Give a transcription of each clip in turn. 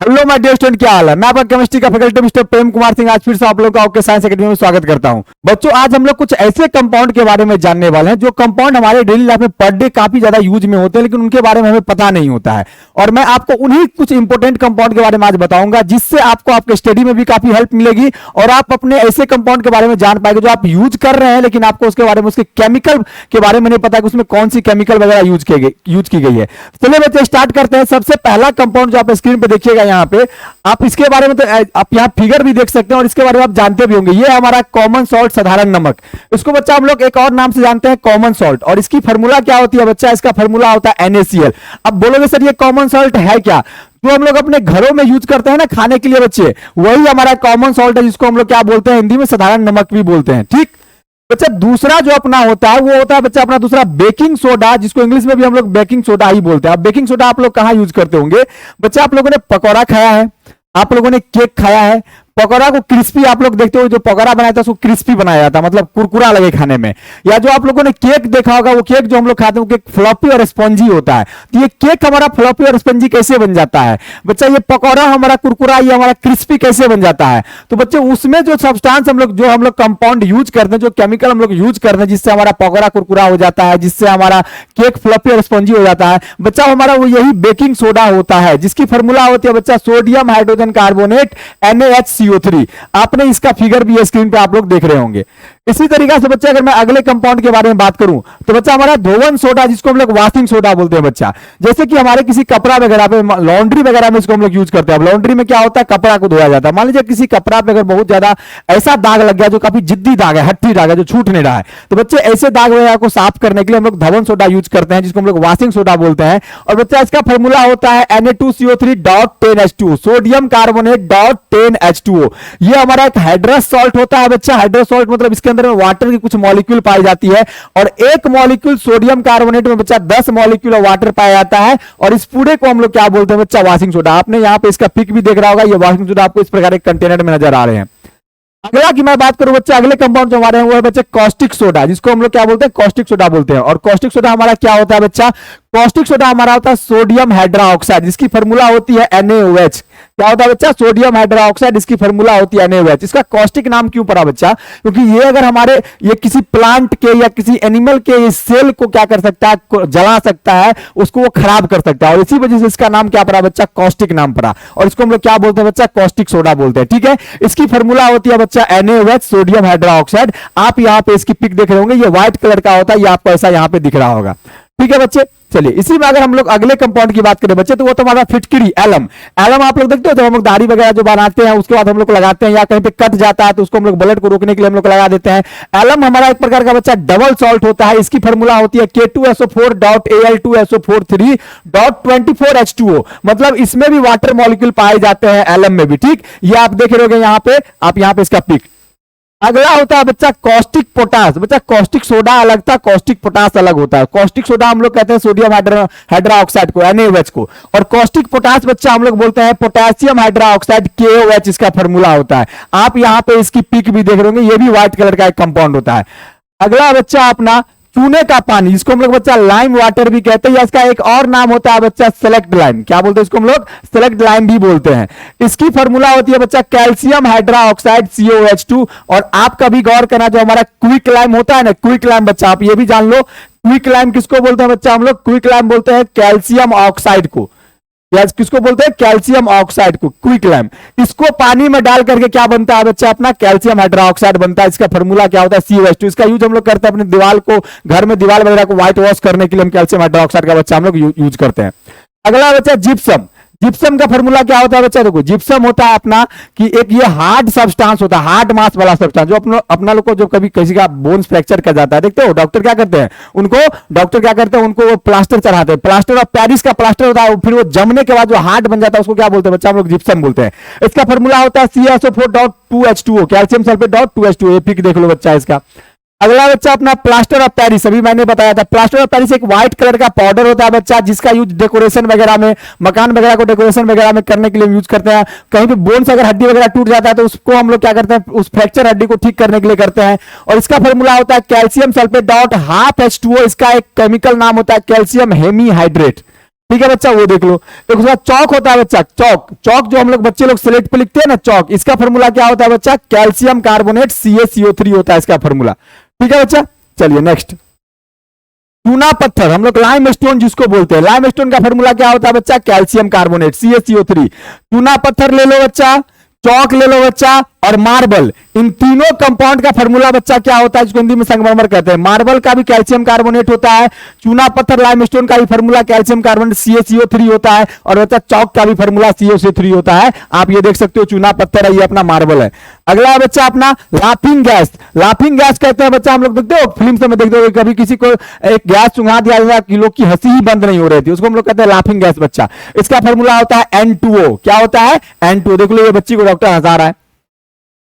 Hello my dear student, क्या हाल है। मैं आपका केमिस्ट्री का फैकल्टी मिस्टर प्रेम कुमार सिंह आज फिर से आप लोगों का आपके साइंस एकेडमी में स्वागत करता हूं। बच्चों, आज हम लोग कुछ ऐसे कंपाउंड के बारे में जानने वाले हैं जो कंपाउंड हमारे डेली लाइफ में पर डे काफी ज्यादा यूज में होते हैं, लेकिन उनके बारे में हमें पता नहीं होता है। और मैं आपको उन्हीं कुछ इंपॉर्टेंट कंपाउंड के बारे में आज बताऊंगा, जिससे आपको आपके स्टडी में भी काफी हेल्प मिलेगी और आप अपने ऐसे कंपाउंड के बारे में जान पाएंगे जो आप यूज कर रहे हैं, लेकिन आपको उसके बारे में, उसके केमिकल के बारे में नहीं पता कि उसमें कौन सी केमिकल वगैरह यूज की गई है। चलिए बच्चे स्टार्ट करते हैं। सबसे पहला कंपाउंड जो आप स्क्रीन पे देखिएगा यहाँ पे, आप इसके बारे में तो आप यहाँ फिगर भी देख सकते हैं और इसके बारे में आप जानते भी होंगे। ये हमारा कॉमन सॉल्ट, साधारण नमक। इसको बच्चा हम लोग एक और नाम से जानते हैं, कॉमन सॉल्ट। और इसकी फार्मूला क्या होती है बच्चा? इसका फार्मूला होता है NaCl। अब बोलोगे सर ये कॉमन सॉल्ट है क्या? जो हम लोग अपने घरों में यूज करते हैं ना खाने के लिए बच्चे, वही हमारा कॉमन सॉल्ट है, जिसको हम लोग क्या बोलते हैं हिंदी में? साधारण नमक भी बोलते हैं। ठीक बच्चा, दूसरा जो अपना होता है वो होता है बच्चा अपना दूसरा बेकिंग सोडा, जिसको इंग्लिश में भी हम लोग बेकिंग सोडा ही बोलते हैं। अब बेकिंग सोडा आप लोग कहां यूज करते होंगे बच्चा? आप लोगों ने पकौड़ा खाया है, आप लोगों ने केक खाया है। पकौड़ा को क्रिस्पी आप लोग देखते हो, जो पकौड़ा बनाया था उसको क्रिस्पी बनाया जाता है, मतलब कुरकुरा लगे खाने में। या जो आप लोगों ने केक देखा होगा, वो केक जो हम लोग खाते हैं वो केक फ्लॉपी और स्पंजी होता है। तो ये केक हमारा फ्लॉपी और स्पंजी कैसे बन जाता है बच्चा? ये पकौड़ा हमारा कुरकुरा, ये हमारा क्रिस्पी कैसे बन जाता है? तो बच्चे उसमें जो सब्सटेंस हम लोग कंपाउंड यूज करते हैं, जो केमिकल हम लोग यूज करते हैं, जिससे हमारा पकौड़ा कुरकुरा हो जाता है, जिससे हमारा केक फ्लॉपी और स्पंजी हो जाता है बच्चा, हमारा वो यही बेकिंग सोडा होता है, जिसकी फार्मूला होती है बच्चा सोडियम हाइड्रोजन कार्बोनेट NaHCO3। आपने इसका फिगर भी स्क्रीन पे आप लोग देख रहे होंगे। इसी तरीके से बच्चे अगर मैं अगले कंपाउंड के बारे में बात करूं तो बच्चा हमारा धोवन सोडा, जिसको हम लोग वॉशिंग सोडा बोलते हैं बच्चा। जैसे कि हमारे किसी कपड़ा वगैरह पे, लॉन्ड्री वगैरह में इसको हम लोग यूज करते हैं। अब लॉन्ड्री में क्या होता है? कपड़ा को धोया जाता है। मान लीजिए किसी कपड़ा पे अगर बहुत ज्यादा ऐसा दाग लग गया जो काफी जिद्दी दाग है, हट्टी दाग है, जो छूट नहीं रहा है, तो बच्चे ऐसे दाग वगैरह को साफ करने के लिए हम लोग धवन सोडा यूज करते हैं, जिसको हम लोग वॉशिंग सोडा बोलते हैं। और बच्चा इसका फॉर्मूला होता है Na2CO3.10H2O, सोडियम कार्बोनेट .10H2O। ये हमारा एक हाइड्रस सॉल्ट होता है बच्चा। हाइड्रस सॉल्ट मतलब इसके अंदर में वाटर की कुछ मॉलिक्यूल पाई जाती है, और एक मॉलिक्यूल सोडियम कार्बोनेट में बच्चा 10 मॉलिक्यूल वाटर पाया जाता है। और इस पूरे को हम लोग क्या बोलते हैं बच्चा? Washing soda. आपने यहाँ पे इसका पिक भी देख रहा होगा। ये वॉशिंग सोडा आपको इस प्रकार एक कंटेनर में नजर आ रहे हैं। अगला की मैं बात करूं बच्चा, अगले कंपाउंड जो हमारे हैं वो है बच्चे कॉस्टिक सोडा, जिसको हम लोग क्या बोलते हैं? कॉस्टिक सोडा बोलते हैं। और कॉस्टिक सोडा हमारा क्या होता है बच्चा? कॉस्टिक सोडा हमारा होता है सोडियम हाइड्रोक्साइड, जिसकी फार्मूला होती है NaOH। क्या होता है बच्चा? सोडियम हाइड्रोक्साइड, इसकी फार्मूला होती है NaOH। इसका कॉस्टिक नाम क्यों पड़ा बच्चा? क्योंकि ये अगर हमारे ये किसी प्लांट के या किसी एनिमल के सेल को क्या कर सकता है? जला सकता है, उसको वो खराब कर सकता है, और इसी वजह से इसका नाम क्या पड़ा बच्चा? कॉस्टिक नाम पड़ा। और इसको हम लोग क्या बोलते हैं बच्चा? कॉस्टिक सोडा बोलते हैं। ठीक है, इसकी फार्मूला होती है बच्चा NaOH, सोडियम हाइड्रोक्साइड। आप यहाँ पे इसकी पिक देख रहे होंगे, ये व्हाइट कलर का होता है, ये आपको ऐसा यहाँ पे दिख रहा होगा। ठीक है बच्चे, चलिए इसी में अगर हम लोग अगले कंपाउंड की बात करें बच्चे, तो वो तो हमारा फिटकरी, एलम। एलम आप लोग देखते हो, जब हम लोग दाढ़ी वगैरह जो बनाते हैं उसके बाद हम लोग लगाते हैं, या कहीं पे कट जाता है तो उसको हम लोग ब्लड को रोकने के लिए हम लोग लगा देते हैं। एलम हमारा एक प्रकार का बच्चा डबल सॉल्ट होता है। इसकी फार्मूला होती है K2SO4.Al2SO4 3.24H2O। मतलब इसमें भी वाटर मॉलिक्यूल पाए जाते हैं एलम में भी। ठीक, ये आप देख रहे होंगे यहाँ पे, आप यहाँ पे इसका पिक। अगला होता है बच्चा कॉस्टिक पोटास। बच्चा कॉस्टिक सोडा अलग था, कॉस्टिक पोटास अलग होता है। कॉस्टिक सोडा हम लोग कहते हैं सोडियम हाइड्रोक्साइड को, NaOH को, और कॉस्टिक पोटास बच्चा हम लोग बोलते हैं पोटेशियम हाइड्रोक्साइड, KOH इसका फार्मूला होता है। आप यहाँ पे इसकी पिक भी देख रहे होंगे, ये भी व्हाइट कलर का एक कंपाउंड होता है। अगला बच्चा अपना चूने का पानी, जिसको हम लोग बच्चा लाइम वाटर भी कहते हैं, या इसका एक और नाम होता है बच्चा सेलेक्ट लाइम। क्या बोलते हैं इसको हम लोग? सेलेक्ट लाइम भी बोलते हैं। इसकी फार्मूला होती है बच्चा कैल्शियम हाइड्रोक्साइड COH2। और आप कभी गौर करना, जो हमारा क्विक लाइम होता है ना, क्विक लाइम बच्चा आप ये भी जान लो, क्विक लाइम किसको बोलते हैं बच्चा? हम लोग क्विक लाइम बोलते हैं कैल्शियम ऑक्साइड को। किसको बोलते हैं? कैल्शियम ऑक्साइड को, क्विक लाइम। इसको पानी में डाल करके क्या बनता है बच्चा? अपना कैल्शियम हाइड्रोक्साइड बनता है। इसका फार्मूला क्या होता है? COH2। इसका यूज हम लोग करते हैं अपने दीवार को, घर में दीवार वगैरह को व्हाइट वॉश करने के लिए हम कैल्शियम हाइड्रोक्साइड का बच्चा हम लोग यूज करते हैं। अगला बच्चा जिप्सम। जिप्सम का फार्मूला क्या होता है बच्चा? देखो, जिप्सम होता है अपना कि एक ये हार्ड सब्सटेंस होता है, हार्ड मास वाला सब्सटेंस, जो अपना लोग को, जो कभी किसी का बोन्स फ्रैक्चर कर जाता है, देखते हो डॉक्टर क्या करते हैं? उनको वो प्लास्टर चढ़ाते हैं। प्लास्टर ऑफ पेरिस का प्लास्टर होता है, फिर वो जमने के बाद जो हार्ड बन जाता है उसको क्या बोलते हैं बच्चा? हम लोग जिप्सम बोलते हैं। इसका फार्मूला होता है CaSO4.2H2O, calcium sulphate .2H2O। Pick देख लो बच्चा इसका। अगला बच्चा अपना प्लास्टर ऑफ पेरिस, अभी मैंने बताया था। प्लास्टर ऑफ पेरिस एक व्हाइट कलर का पाउडर होता है बच्चा, जिसका यूज डेकोरेशन वगैरह में, मकान वगैरह को डेकोरेशन वगैरह में करने के लिए यूज करते हैं। कहीं पे बोन्स अगर हड्डी वगैरह टूट जाता है तो उसको हम लोग क्या करते हैं? उस फ्रैक्चर हड्डी को ठीक करने के लिए करते हैं। और इसका फार्मूला होता है कैल्शियम सल्फेट .12H2O। इसका एक केमिकल नाम होता है कैल्शियम हेमीहाइड्रेट। ठीक है बच्चा, वो देख लो। एक उसके बाद चौक होता है बच्चा, चौक। चौक जो हम लोग बच्चे लोग स्लेट पे लिखते हैं ना, चौक, इसका फॉर्मूला क्या होता है बच्चा? कैल्शियम कार्बोनेट CaCO3 होता है इसका फॉर्मूला। ठीक है बच्चा, चलिए नेक्स्ट। चूना पत्थर, हम लोग लाइम स्टोन जिसको बोलते हैं, लाइम स्टोन का फॉर्मूला क्या होता है बच्चा? Calcium carbonate CaCO3। चूना पत्थर ले लो बच्चा, चौक ले लो बच्चा, और मार्बल, इन तीनों कंपाउंड का फॉर्मूला बच्चा क्या होता है? जिसको हिंदी में संगमरमर कहते हैं। मार्बल का भी कैल्शियम कार्बोनेट होता है, चूना पत्थर लाइमस्टोन का भी फॉर्मूला कैल्शियम कार्बोनेट CaCO3 होता है, और बच्चा चौक का भी फॉर्मूला CaCO3 होता है। आप ये देख सकते हो, चूना पत्थर है, ये अपना मार्बल है। अगला है बच्चा अपना लाफिंग गैस। लाफिंग गैस कहते हैं बच्चा, हम लोग देखते हो फिल्म में देखते हो, कभी किसी को एक गैस चुंगा दिया जाता है कि लोग की हंसी ही बंद नहीं हो रही थी, उसको हम लोग कहते हैं लाफिंग गैस बच्चा। इसका फॉर्मूला होता है N2O। क्या होता है? N2O। देख लो, ये बच्ची को डॉक्टर हंसा रहा है।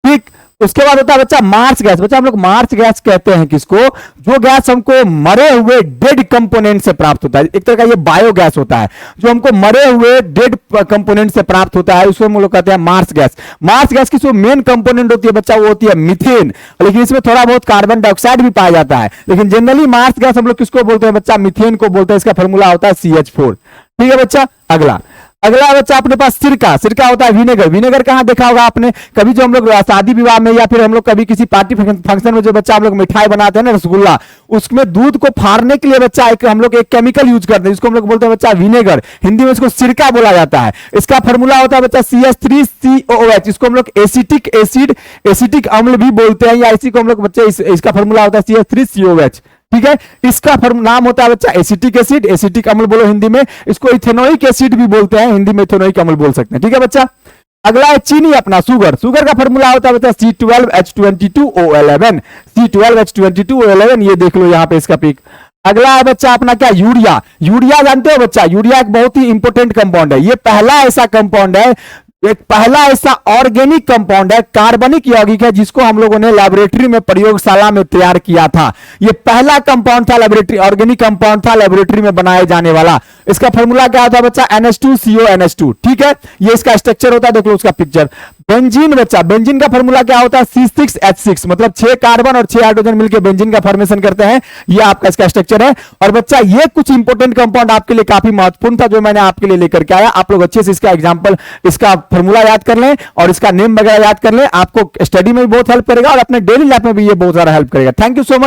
ठीक, उसके बाद होता है बच्चा मार्स गैस। बच्चा हम लोग मार्स गैस कहते हैं किसको? जो गैस हमको मरे हुए डेड कंपोनेंट से प्राप्त होता है, एक तरह का ये बायोगैस होता है, जो हमको मरे हुए डेड कंपोनेंट से प्राप्त होता है, उसको हम लोग कहते हैं मार्स गैस। मार्स गैस की जो मेन कंपोनेंट होती है बच्चा, वो होती है मीथेन, लेकिन इसमें थोड़ा बहुत कार्बन डाइऑक्साइड भी पाया जाता है, लेकिन जनरली मार्स गैस हम लोग किसको बोलते हैं बच्चा? मीथेन को बोलते हैं। इसका फॉर्मूला होता है CH4। ठीक है बच्चा, अगला बच्चा अपने पास सिरका। सिरका होता है विनेगर। विनेगर कहां देखा होगा आपने? कभी जो हम लोग शादी विवाह में या फिर हम लोग कभी किसी पार्टी फंक्शन में जो बच्चा हम लोग मिठाई बनाते हैं ना, रसगुल्ला, उसमें दूध को फाड़ने के लिए बच्चा हम लोग एक केमिकल यूज करते हैं, जिसको हम लोग बोलते हैं बच्चा विनेगर। हिंदी में इसको सिरका बोला जाता है। इसका फॉर्मूला होता है बच्चा CH3COOH। इसको हम लोग एसिटिक एसिड, एसिटिक अम्ल भी बोलते हैं, या इसी को हम लोग बच्चे इसका फॉर्मूला होता है CH3COOH। ठीक है, इसका नाम होता है बच्चा एसिटिक एसिड, एसिटिक अम्ल बोलो हिंदी में। इसको इथेनोइक एसिड भी बोलते हैं, हिंदी में इथेनोइक अम्ल बोल सकते हैं। ठीक है बच्चा, अगला है चीनी अपना, शुगर। शुगर का फॉर्मूला होता है बच्चा C12H22O11। C12H22O11, ये देख लो यहाँ पे इसका पिक। अगला है बच्चा अपना क्या? यूरिया। यूरिया जानते हो बच्चा? यूरिया एक बहुत ही इंपॉर्टेंट कंपाउंड है। ये पहला ऐसा कंपाउंड है, एक पहला ऐसा ऑर्गेनिक कंपाउंड है, कार्बनिक यौगिक है, जिसको हम लोगों ने लेबोरेटरी में, प्रयोगशाला में तैयार किया था। ये पहला कंपाउंड था लेबोरेटरी, ऑर्गेनिक कंपाउंड था लेबोरेटरी में बनाए जाने वाला। इसका फॉर्मूला क्या होता है बच्चा? NH2CONH2। ठीक है, ये इसका स्ट्रक्चर होता है, देख लो उसका पिक्चर। बेंजीन बच्चा, बेंजीन का फॉर्मूला क्या होता है? C6H6, मतलब 6 कार्बन और 6 हाइड्रोजन मिलकर बेंजीन का फॉर्मेशन करते हैं। ये आपका इसका स्ट्रक्चर है। और बच्चा ये कुछ इंपॉर्टेंट कंपाउंड आपके लिए काफी महत्वपूर्ण था, जो मैंने आपके लिए लेकर के आया। आप लोग अच्छे से इसका एग्जांपल, इसका फॉर्मूला याद कर लें और इसका नेम वगैरह याद कर लें। आपको स्टडी में भी बहुत हेल्प करेगा और अपने डेली लाइफ में भी ये बहुत सारा हेल्प करेगा। Thank you so much.